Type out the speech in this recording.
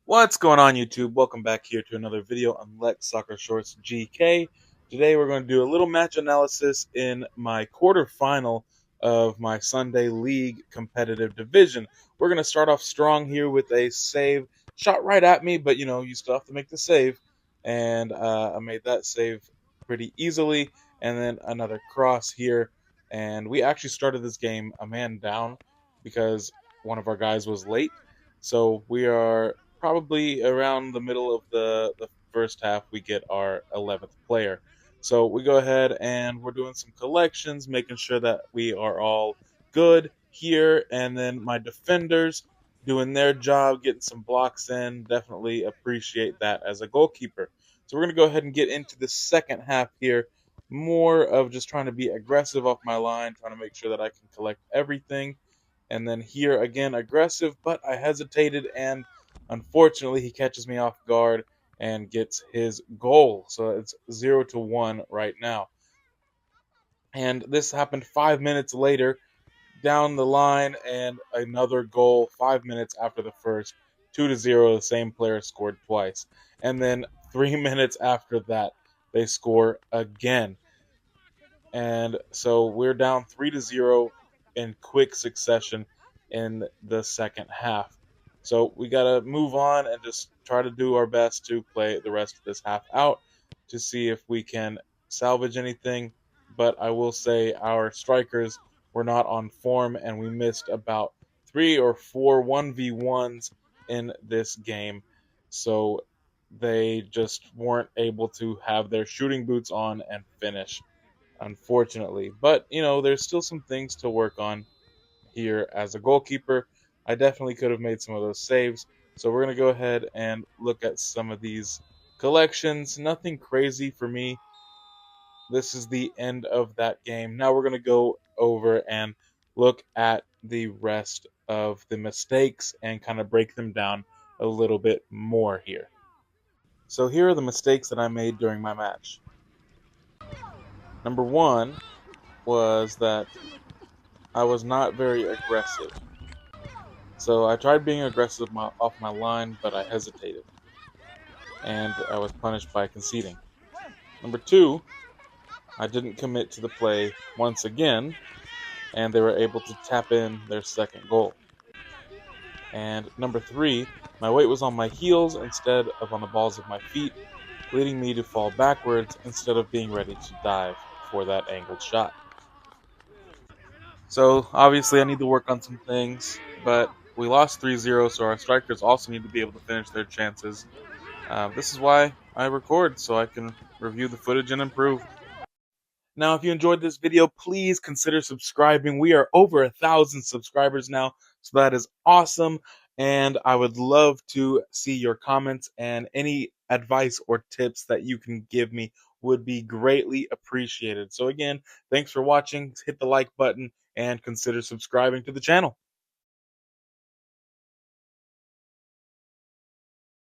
What's going on, YouTube? Welcome back here to another video on Lex Soccer Shorts GK. Today we're going to do a little match analysis in my quarterfinal of my Sunday League competitive division. We're going to start off strong here with a save. Shot right at me, but you still have to make the save. And I made that save pretty easily. And then another cross here. And we actually started this game a man down because one of our guys was late. So we are probably around the middle of the first half, we get our 11th player. So we go ahead and we're doing some collections, making sure that we are all good here. And then my defenders doing their job, getting some blocks in. Definitely appreciate that as a goalkeeper. So we're going to go ahead and get into the second half here. More of just trying to be aggressive off my line, trying to make sure that I can collect everything. And then here again, aggressive, but I hesitated, and unfortunately he catches me off guard and gets his goal. So it's 0-1 right now. And this happened 5 minutes later down the line, and another goal 5 minutes after the first. 2-0, the same player scored twice. And then 3 minutes after that, they score again. And so we're down 3-0 in quick succession in the second half. So we got to move on and just try to do our best to play the rest of this half out to see if we can salvage anything. But I will say our strikers were not on form, and we missed about 3 or 4 1v1s in this game. So they just weren't able to have their shooting boots on and finish, unfortunately. But, there's still some things to work on here as a goalkeeper. I definitely could have made some of those saves. So we're going to go ahead and look at some of these collections. Nothing crazy for me. This is the end of that game. Now we're going to go over and look at the rest of the mistakes and kind of break them down a little bit more here. So here are the mistakes that I made during my match. Number one was that I was not very aggressive. So I tried being aggressive off my line, but I hesitated. And I was punished by conceding. Number two, I didn't commit to the play once again, and they were able to tap in their second goal. And number three, my weight was on my heels instead of on the balls of my feet, leading me to fall backwards instead of being ready to dive for that angled shot. So obviously I need to work on some things, but we lost 3-0, so our strikers also need to be able to finish their chances. This is why I record, so I can review the footage and improve. Now, if you enjoyed this video, please consider subscribing. We are over 1,000 subscribers now, so that is awesome. And I would love to see your comments, and any advice or tips that you can give me would be greatly appreciated. So again, thanks for watching. Hit the like button and consider subscribing to the channel.